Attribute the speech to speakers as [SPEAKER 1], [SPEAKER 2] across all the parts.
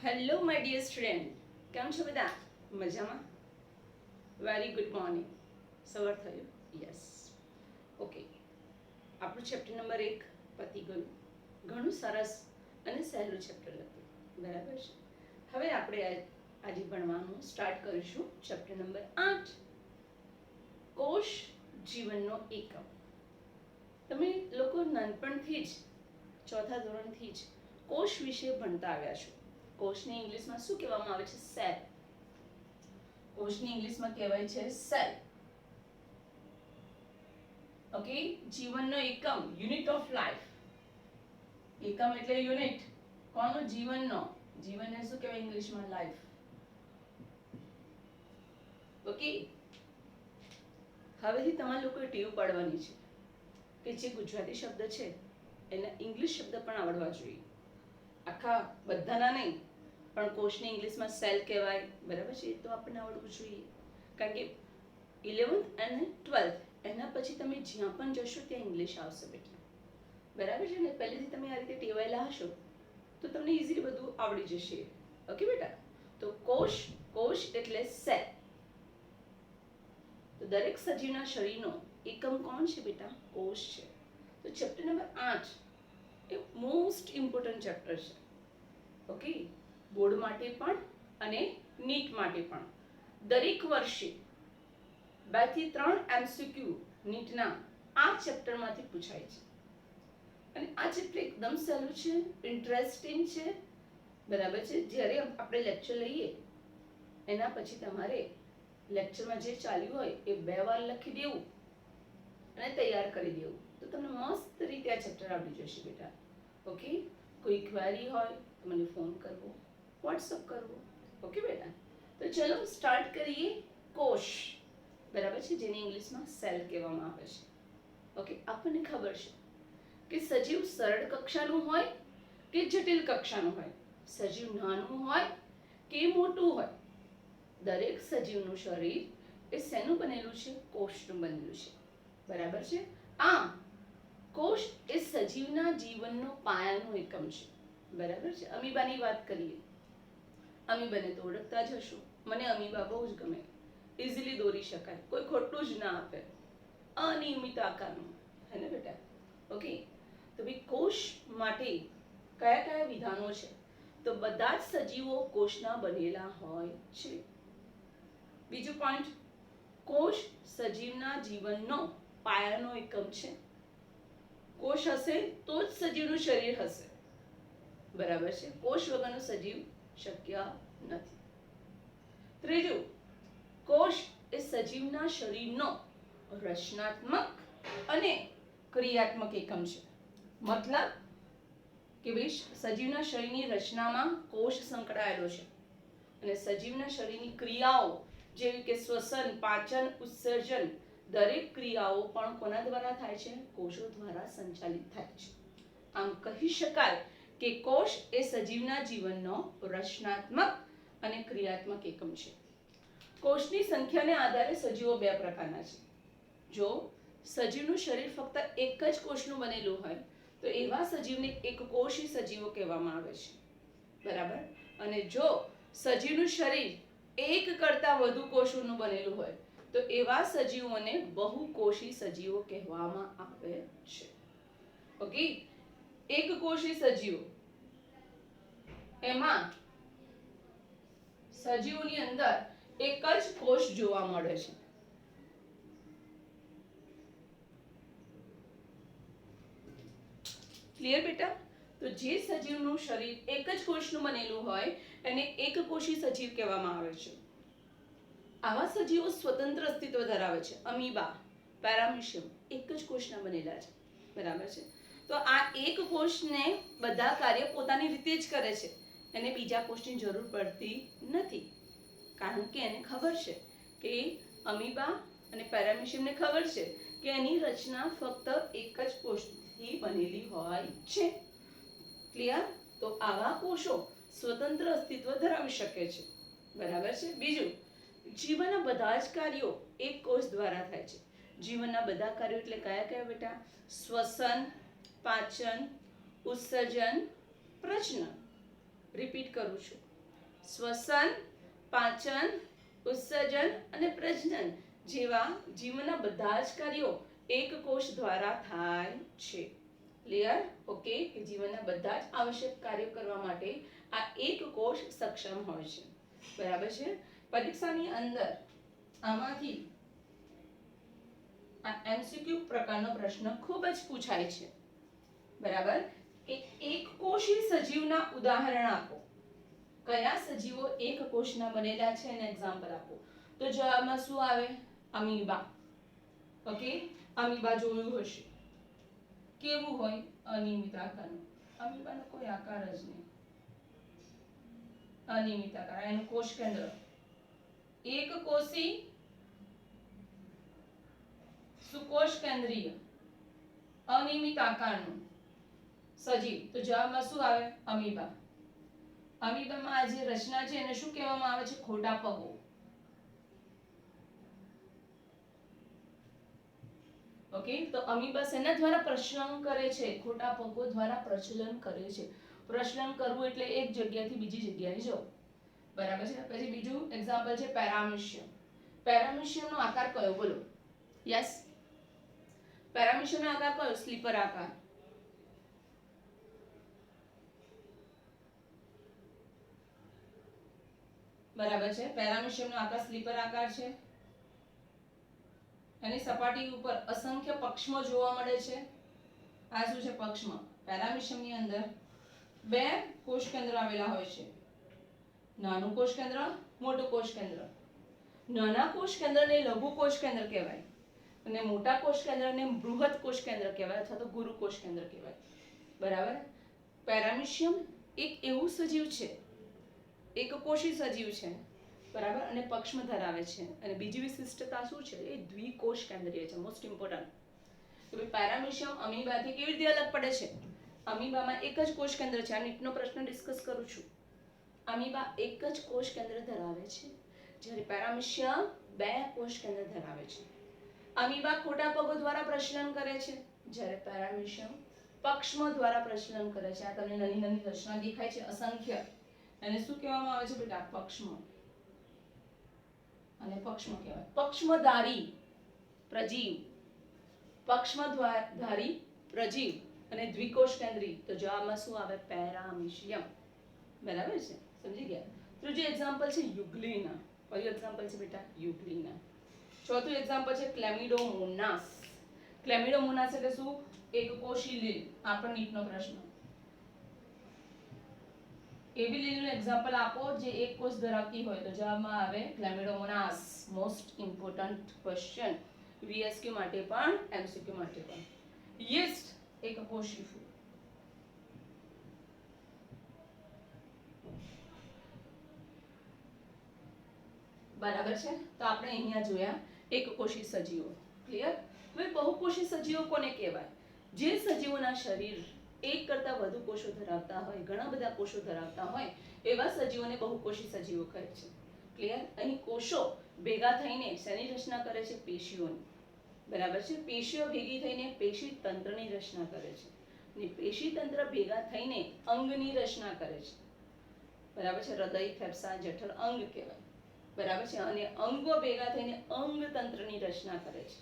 [SPEAKER 1] Hello my dear student, કેમ છો બધા? મજામાં? Very good morning. સવાર થયું? યસ. ઓકે, આપણું ચેપ્ટર નંબર 1 પતી ગયું. ઘણું સરસ અને સહેલું ચેપ્ટર હતું, બરાબર છે. હવે આપણે આજે ભણવાનું સ્ટાર્ટ કરીશું ચેપ્ટર નંબર 8, કોષ જીવનનો એકમ. તમે લોકો નાનપણથી જ ચોથા ધોરણથી જ કોષ વિશે ભણતા આવ્યા છો. કોષને ઇંગ્લિશમાં શું કહેવામાં આવે છે? સેલ. કોષને ઇંગ્લિશમાં કહેવાય છે સેલ. ઓકે, જીવનનો એકમ, યુનિટ ઓફ લાઈફ. એકમ એટલે યુનિટ. કોનો? જીવનનો. જીવનને શું કહેવાય ઇંગ્લિશમાં? લાઈફ. ઓકે, હવેથી તમારા લોકોએ ટેવ પાડવાની છે કે જે ગુજરાતી શબ્દ છે એના ઇંગ્લિશ શબ્દ પણ આવડવા જોઈએ. આખા બધાના નહીં, પણ કોષને ઇંગ્લિશમાં સેલ કહેવાય, બરાબર છે? તો આપણને આવડવું જોઈએ. કારણ કે 11th અને 12th એના પછી તમે જ્યાં પણ જશો ત્યાં ઇંગ્લિશ આવશે બેટા, બરાબર છે ને? પહેલેથી તમે આ રીતે ટેવાયેલા હશો તો તમને ઇઝીલી બધું આવડી જશે. ઓકે બેટા? તો કોષ એટલે સેલ. તો દરેક સજીવના શરીરનો એકમ કોણ છે બેટા? કોષ છે. તો ચેપ્ટર નંબર 8 એ મોસ્ટ ઇમ્પોર્ટન્ટ ચેપ્ટર છે. ઓકે, બોર્ડ માટે પણ અને નીટ માટે પણ. દરેક વર્ષે 2 થી 3 MCQ નીટના આ ચેપ્ટરમાંથી પૂછાય છે. અને આ ચેપ્ટર એકદમ સહેલું છે, ઇન્ટરેસ્ટિંગ છે, બરાબર છે? જ્યારે આપણે લેક્ચર લઈએ એના પછી તમારે લેક્ચરમાં જે ચાલ્યું હોય એ 2 વાર લખી દેવું અને તૈયાર કરી દેવું, તો તમને મસ્ત રીતે આ ચેપ્ટર આવડી જશે બેટા. ઓકે, કોઈ ક્વેરી હોય તો મને ફોન કરવો, વોટ્સઅપ કરવો. ઓકે બેટા? તો ચલો સ્ટાર્ટ કરીએ. કોષ, બરાબર છે, જેને ઇંગ્લિશમાં સેલ કહેવામાં આવે છે. ઓકે, આપણને ખબર છે કે સજીવ સરળ કક્ષાનું હોય કે જટિલ કક્ષાનું હોય, સજીવ નાનું હોય કે મોટું હોય, દરેક સજીવનું શરીર એ શેનું બનેલું છે? કોષનું બનેલું છે, બરાબર છે? આમ કોષ એ સજીવના જીવનનો પાયાનો એકમ છે, બરાબર છે? અમીબાની વાત કરીએ. અમીબાને તો ઓળખતા જ હશો. મને અમીબા બહુ જ ગમે, ઇઝીલી દોરી શકાય, કોઈ ખોટું જ ના આપે, અનિયમિત આકારનું, હે ને બેટા? ઓકે, તો ભાઈ કોષ માટે કયા કયા વિધાનો છે? તો બધા જ સજીવો કોષના બનેલા હોય છે. બીજું પોઈન્ટ, કોષ સજીવના જીવનનો પાયાનો એકમ છે. કોષ હશે તો જ સજીવનું શરીર હશે, બરાબર છે? કોષ વગરનું સજીવ શક્ય નથી. ત્રીજું, કોષ એ સજીવના શરીરનો રચનાત્મક અને ક્રિયાત્મક એકમ છે. મતલબ કે ભાઈ સજીવના શરીરની રચનામાં કોષ સંકળાયેલો છે અને સજીવના શરીરની ક્રિયાઓ જેવી કે શ્વસન, પાચન, ઉત્સર્જન, દરેક ક્રિયાઓ પણ કોના દ્વારા થાય છે? કોષો દ્વારા સંચાલિત થાય છે. આમ કહી શકાય કે કોષ એ સજીવના જીવનનો રચનાત્મક અને ક્રિયાત્મક એકમ છે. કોષની સંખ્યાને આધારે સજીવો 2 પ્રકારના છે. જો સજીવનું શરીર ફક્ત એક જ કોષનું બનેલું હોય તો એવા સજીવને એકકોષી સજીવો કહેવામાં આવે છે, બરાબર? અને જો સજીવનું શરીર એક કરતાં વધુ કોષોનું બનેલું હોય તો એવા સજીવોને બહુકોષી સજીવો કહેવામાં આવે છે. ઓકે, એકકોષી સજીવો એમાં સજીવોની અંદર એક જ કોષ જોવા મળે છે. ક્લિયર બેટા? તો જે સજીવનું શરીર એક જ કોષનું બનેલું હોય એને એકકોષી સજીવ કહેવામાં આવે છે. આવા સજીવો સ્વતંત્ર અસ્તિત્વ ધરાવે છે. અમીબા, પેરામીશિયમ એક જ કોષના બનેલા છે, બરાબર છે? તો આ એક કોષને બધા કાર્ય પોતાની રીતે જ કરે છે, એને બીજા કોષની જરૂર પડતી નથી. કારણ કે એને ખબર છે કે અમીબા અને પેરામીશિયમને ખબર છે કે એની રચના ફક્ત એક જ કોષથી બનેલી હોય છે. ક્લિયર? તો આવા કોષો સ્વતંત્ર અસ્તિત્વ ધરાવી શકે છે, બરાબર છે? બીજું, જીવનના બધા જ કાર્યો એક કોષ દ્વારા થાય છે. જીવનના બધા કાર્યો એટલે કયા કયા બેટા? શ્વસન, પાચન, ઉત્સર્જન, પ્રજનન. રિપીટ કરું છું, શ્વસન, પાચન, ઉત્સર્જન અને પ્રજનન જેવા જીવનના બધા જ કાર્યો એક કોષ દ્વારા થાય છે. ક્લિયર? ઓકે, કે જીવનના બધા જ આવશ્યક કાર્યો કરવા માટે આ એક કોષ સક્ષમ હોય છે. બરાબર છે? પરીક્ષાની અંદર આમાંથી આ એમસીક્યુ પ્રકારનો પ્રશ્ન ખૂબ જ પૂછાય છે. બરાબર? કે એક કોષી સજીવના ઉદાહરણ આપો. કયા સજીવો એક કોષના બનેલા છે એના એક્ઝામ્પલ આપો. તો જવાબમાં શું આવે? અમીબા. ઓકે, અમીબા જોયું હશે. કેવું હોય? અનિયમિત આકારનું. અમીબાનો કોઈ આકાર જ નહીં. અનિયમિત આકાર. એનું કોષ કેન્દ્ર એક કોષી સુકોષ કેન્દ્રીય અનિયમિત આકારનું સજીવ. તો જવાબમાં શું આવે? અમીબા. અમીબામાં આ જે રચના છે એને શું કહેવામાં આવે છે? ખોટા પગો. ઓકે, તો અમીબા શેના દ્વારા પ્રજનન કરે છે? ખોટા પગો દ્વારા પ્રજનન કરે છે. પ્રજનન કરવું એટલે એક જગ્યાથી બીજી જગ્યાએ જવું. બરાબર છે? પછી બીજું એક્ઝામ્પલ છે પેરામીશિયમ. પેરામીશિયમનો આકાર કયો? બોલો. યસ, પેરામીશિયમનો આકાર કયો? સ્લીપર આકાર. બરાબર છે? પેરામીશિયમનો આકાર સ્લીપર આકાર છે. એની સપાટી ઉપર અસંખ્ય પક્ષમો જોવા મળે છે. આ શું છે? પક્ષમો. પેરામીશિયમની અંદર બે કોષ કેન્દ્ર આવેલા હોય છે. નાનું કોષ કેન્દ્ર, મોટું કોષ કેન્દ્ર. નાના કોષ કેન્દ્રને લઘુ કોષ કેન્દ્ર કહેવાય અને મોટા કોષ કેન્દ્રને બૃહદ કોષ કેન્દ્ર કહેવાય અથવા તો ગુરુ કોષ કેન્દ્ર કહેવાય. બરાબર? પેરામીશિયમ એક એવું સજીવ છે, એક કોષી સજીવ છે. બરાબર? અને પક્ષમ ધરાવે છે. અને બીજી વિશિષ્ટતા શું છે? એ દ્વિકોષ કેન્દ્રીય છે. Most important. તો પેરામીશિયમ અમીબાથી કેવી રીતે અલગ પડે છે? અમીબામાં એક જ કોષ કેન્દ્ર છે. આ નીટનો પ્રશ્ન ડિસ્કસ કરું છું. અમીબા એક જ કોષ કેન્દ્ર ધરાવે છે, જ્યારે પેરામીશિયમ બે કોષ કેન્દ્ર ધરાવે છે. અમીબા ખોટા પગો દ્વારા પ્રજનન કરે છે, જ્યારે પેરામીશિયમ પક્ષમો દ્વારા પ્રજનન કરે છે. આ તમને નાની નાની રચના દેખાય છે અસંખ્ય. એને શું કહેવામાં આવે છે બેટા? પક્ષમો. અને પક્ષમો કહેવાય. પક્ષમધારી પ્રજીવ, પક્ષમધારી પ્રજીવ અને દ્વિકોષ કેન્દ્રી. તો જવાબમાં શું આવે? પેરામીશિયમ. બરાબર છે? સમજી ગયા? ત્રીજું એક્ઝામ્પલ છે યુગ્લિના. કયું એક્ઝામ્પલ છે બેટા? યુગ્લિના. ચોથું એક્ઝામ્પલ છે ક્લેમિડોમોનાસ. ક્લેમિડોમોનાસ એટલે શું? એક કોષી લીલ. આ પણ નીટનો પ્રશ્ન. એવી લીલનું એક્ઝામ્પલ આપો જે એક કોષ ધરાવતી હોય. તો જવાબમાં આવે Chlamydomonas. Most important question VSQ માટે પણ એમસીક્યુ માટે પણ. યીસ્ટ એક કોષી ફૂગ. બરાબર છે? તો આપણે અહીંયા જોયા એક કોષી સજીવો. ક્લિયર? હવે બહુકોષી સજીવો કોને કહેવાય? જે સજીવોના શરીર એક કરતા વધુ કોષો ધરાવતા હોય, ઘણા બધા કોષો ધરાવતા હોય એવા સજીવોને બહુકોષી સજીવો કહે છે. ક્લિયર? અહીં કોષો ભેગા થઈને શેની રચના કરે છે? પેશીઓની. બરાબર છે? પેશીઓ ભેગી થઈને પેશી તંત્રની રચના કરે છે. અને પેશી તંત્ર ભેગા થઈને અંગની રચના કરે છે. બરાબર છે? હૃદય, ફેફસા, જઠર અંગ કહેવાય. બરાબર છે? અને અંગો ભેગા થઈને અંગ તંત્રની રચના કરે છે.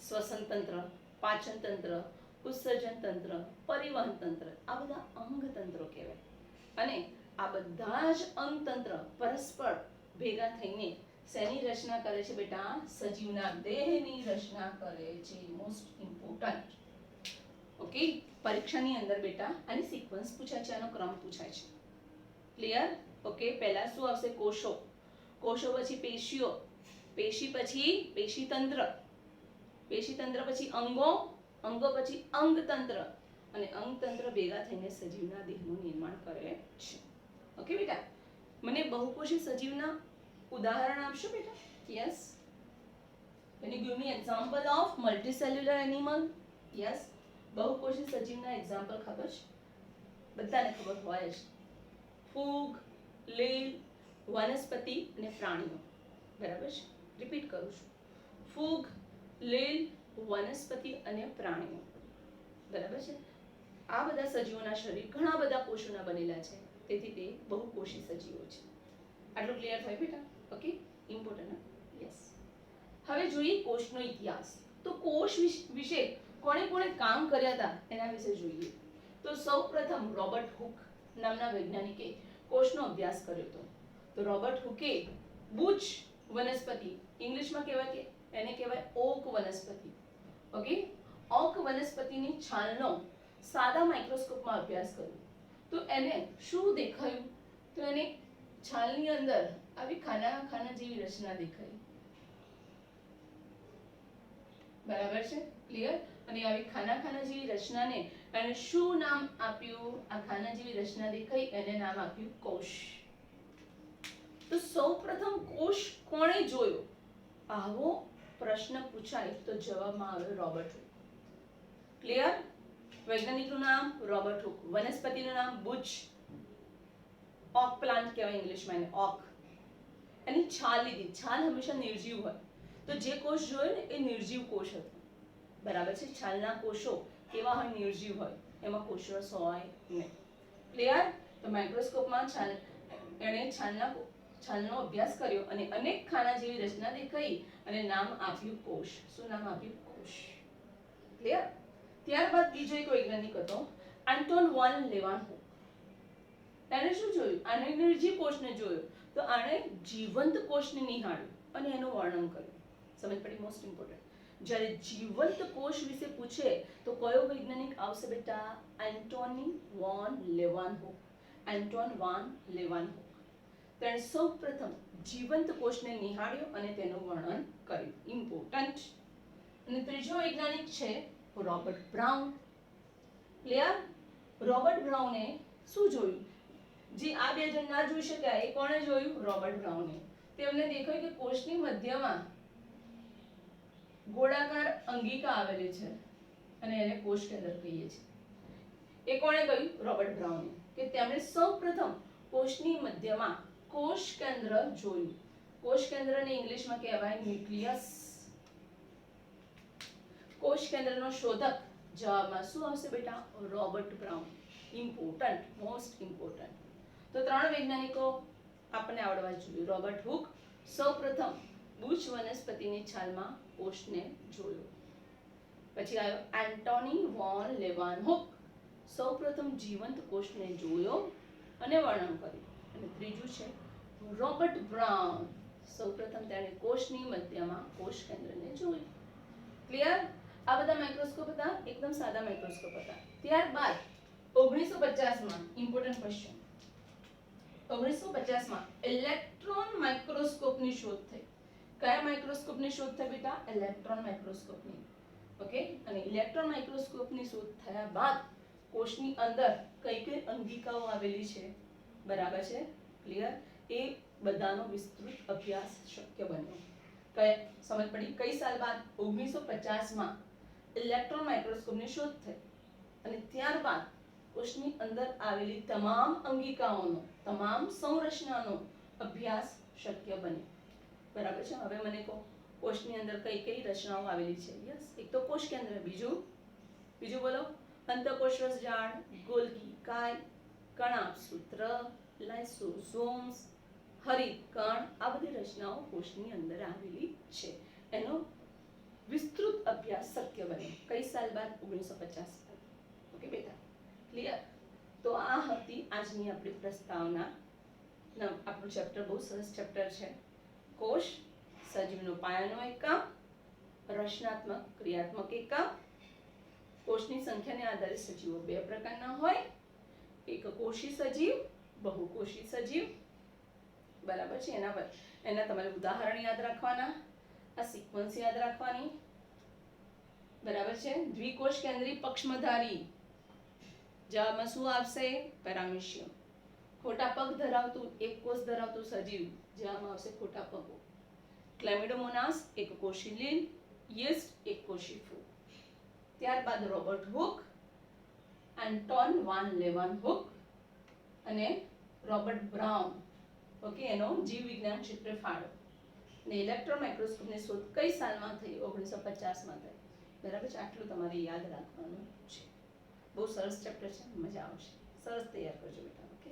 [SPEAKER 1] શ્વસન તંત્ર, પાચન તંત્ર, ઉત્સર્જન તંત્ર, પરિવહન તંત્ર, આ બધા અંગ તંત્રો કહેવાય. અને આ બધા જ અંગ તંત્ર પરસ્પર ભેગા થઈને શેની રચના કરે છે બેટા? સજીવના દેહની રચના કરે છે. Most important. ઓકે, પરીક્ષાની અંદર બેટા આની સિક્વન્સ પૂછાય છે, આનો ક્રમ પૂછાય છે. ક્લિયર? ઓકે, પહેલા શું આવશે? કોષો. કોષો પછી પેશીઓ, પેશી પછી પેશીતંત્ર, પેશીતંત્ર પછી અંગો, અંગો પછી અંગતંત્ર અને અંગતંત્ર ભેગા થઈને સજીવના દેહનું નિર્માણ કરે છે. ઓકે બેટા, મને બહુકોષી સજીવના ઉદાહરણ આપશો બેટા? Yes. Can you give me example of multicellular animal? Yes. બહુકોષી સજીવના એક્ઝામ્પલ ખબર છે? બધાને ખબર હોય જ. ફૂગ, લીલ, વનસ્પતિ અને પ્રાણીઓ. બરાબર છે? રિપીટ કરું છું. ફૂગ, લીલ, વનસ્પતિ અને પ્રાણીઓ. બરાબર છે? આ બધા સજીવોના શરીર ઘણા બધા કોષોના બનેલા છે, તેથી તે બહુકોષી સજીવો છે. આટલું ક્લિયર થયું બેટા? Okay, important. યસ. હવે જોઈએ કોષનો ઇતિહાસ. તો કોષ વિશે કોણે કોણે કામ કર્યા હતા એના વિશે જોઈએ. તો સૌપ્રથમ રોબર્ટ હુક નામના વૈજ્ઞાનિકે કોષનો અભ્યાસ કર્યો હતો. તો રોબર્ટ હુકે બુચ વનસ્પતિ, ઇંગ્લિશમાં કહેવાય કે એને કહેવાય ઓક વનસ્પતિ. ઓકે, ઓક વનસ્પતિની છાલનો સાદા માઇક્રોસ્કોપમાં અભ્યાસ કર્યો. તો એને શું દેખાયું? તો એને છાલની અંદર આવી ખાના ખાના જેવી રચના દેખાઈ. બરાબર છે? ક્લિયર? અને આવી ખાના ખાના જેવી રચનાને એને શું નામ આપ્યું? આ ખાના જેવી રચના દેખાઈ એને નામ આપ્યું કોષ. તો સૌપ્રથમ કોષ કોણે જોયો? આવો પ્રશ્ન પૂછાય તો જવાબમાં આવે રોબર્ટ હુક. ક્લિયર? વૈજ્ઞાનિકનું નામ રોબર્ટ હુક, વનસ્પતિનું નામ બુચ ઓક પ્લાન્ટ કહેવાય ઇંગ્લિશમાં એને, ઓક. એની છાલ લીધી. છાલ હંમેશા નિર્જીવ હોય. તો જે કોષ જોયો ને એ નિર્જીવ કોષ હતો. બરાબર છે? છાલના કોષો કેવા હોય? નિર્જીવ હોય. એમાં કોષરસ હોય નહીં. ક્લિયર? તો માઇક્રોસ્કોપમાં એણે છાલનો અભ્યાસ કર્યો અને અનેક ખાના જેવી રચના દેખાઈ અને નામ આપ્યું કોષ. શું નામ આપ્યું? કોષ. ક્લિયર? ત્યારબાદ બીજો એક વૈજ્ઞાનિક હતો આન્ટોન વોન લેવાનહુક. એણે શું જોયું? આને નિર્જીવ કોષને જોયો. તો આણે જીવંત કોષને નિહાળ્યું અને એનું વર્ણન કર્યું. સમજ પડી? Most important. જ્યારે જીવંત કોષ વિશે પૂછે તો કયો વૈજ્ઞાનિક આવશે બેટા? Antonie van Leeuwenhoek. Anton van Leeuwenhoek. તેણે સૌપ્રથમ જીવંત કોષને નિહાળ્યો અને તેનું વર્ણન કર્યું. ઇમ્પોર્ટન્ટ. અને ત્રીજો વૈજ્ઞાનિક છે રોબર્ટ બ્રાઉન. ક્લિયર? રોબર્ટ બ્રાઉને શું જોયું? જે આ બે જણ ના જોઈ શક્યા એ કોણે જોયું? રોબર્ટ બ્રાઉને. તેમને દેખાયું કે કોષની મધ્યમાં ગોળાકાર અંગિકા આવેલી છે અને એને કોષ કેન્દ્ર કહીએ છીએ. એ કોણે કહ્યું? રોબર્ટ બ્રાઉને. કે તેમણે સૌપ્રથમ કોષની મધ્યમાં કોષ કેન્દ્ર જોયું. કોષ કેન્દ્રને ઇંગ્લિશમાં કહેવાય ન્યુક્લિયસ. કોષ કેન્દ્રનો શોધક જવાબમાં શું આવશે બેટા? Robert Brown. Important, most important. તો ત્રણ વૈજ્ઞાનિકો આપણને આવડવા જોઈએ. રોબર્ટ હુક સૌપ્રથમ બુચ વનસ્પતિની છાલમાં કોષને જોયો. પછી આવ્યો એન્ટોની વોન લેવાનહુક. સૌપ્રથમ જીવંત કોષને જોયો અને વર્ણન કર્યું. અને ત્રીજું છે રોબર્ટ બ્રાઉન. સૌપ્રથમ તેણે કોષની મધ્યમાં કોષ કેન્દ્રને જોયું. ક્લિયર? આ બધા માઇક્રોસ્કોપ હતા, એકદમ સાદા માઇક્રોસ્કોપ હતા. ત્યારબાદ 1950માં ઇમ્પોર્ટન્ટ ક્વેશ્ચન, 1950માં ઇલેક્ટ્રોન માઇક્રોસ્કોપની શોધ થઈ. કયા માઇક્રોસ્કોપની શોધ થઈ બેટા? ઇલેક્ટ્રોન માઇક્રોસ્કોપની. ઓકે, અને ઇલેક્ટ્રોન માઇક્રોસ્કોપની શોધ થયા બાદ કોષની અંદર કઈ કઈ અંગિકાઓ આવેલી છે? બરાબર છે? ક્લિયર? એ બધાનો વિસ્તૃત અભ્યાસ શક્ય બન્યો. સમજ પડી? કઈ સાલ બાદ? 1950માં ઇલેક્ટ્રોન માઇક્રોસ્કોપની શોધ થઈ અને ત્યારબાદ કોષની અંદર આવેલી તમામ અંગિકાઓનો, તમામ સંરચનાનો અભ્યાસ શક્ય બન્યો. બરાબર છે? હવે મને કહો કોષની અંદર કઈ કઈ રચનાઓ આવેલી છે? યસ, એક તો કોષ કેન્દ્ર, બીજું બોલો? અંતઃકોષરસ જાળ, ગોલ્ગી કાય, કણાભસૂત્ર, લાઇસોસોમ્સ, હરિતકણ, આ બધી રચનાઓ કોષની અંદર આવેલી છે. એનો વિસ્તૃત અભ્યાસ શક્ય બન્યો. કઈ સાલ બાદ? 1950. ઓકે બેટા? ક્લિયર? તો આ હતી આજની આપણી પ્રસ્તાવના. આપણું ચેપ્ટર બહુ સરસ ચેપ્ટર છે. કોષ સજીવનો પાયાનો એકમ, રચનાત્મક ક્રિયાત્મક એકમ. કોષની સંખ્યાને આધારે સજીવો બે પ્રકારના હોય, એકકોષી સજીવ, બહુકોષી સજીવ. બરાબર છે? એના તમારે ઉદાહરણ યાદ રાખવાના, આ સિક્વન્સ યાદ રાખવાની. બરાબર છે? દ્વિકોષ કેન્દ્રી પક્ષમધારી. જવાબમાં શું આવશે? પેરામીશિયમ. ખોટા પગ ધરાવતું, એક કોષ ધરાવતું સજીવ. જવાબમાં આવશે ખોટા પગો. ક્લેમિડોમોનાસ એકકોષી લીલ, યીસ્ટ એકકોષી ફૂગ. ત્યારબાદ રોબર્ટ હુક, એન્ટોન વાન લેવનહુક અને રોબર્ટ બ્રાઉન. ઓકે, એનો જીવ વિજ્ઞાન ક્ષેત્રે ફાળો. અને ઇલેક્ટ્રોન માઇક્રોસ્કોપની શોધ કઈ સાલમાં થઈ? 1950માં થઈ. બરાબર છે? આટલું તમારે યાદ રાખવાનું છે. બહુ સરસ ચેપ્ટર છે, મજા આવશે. સરસ તૈયાર કરજો બેટા. ઓકે.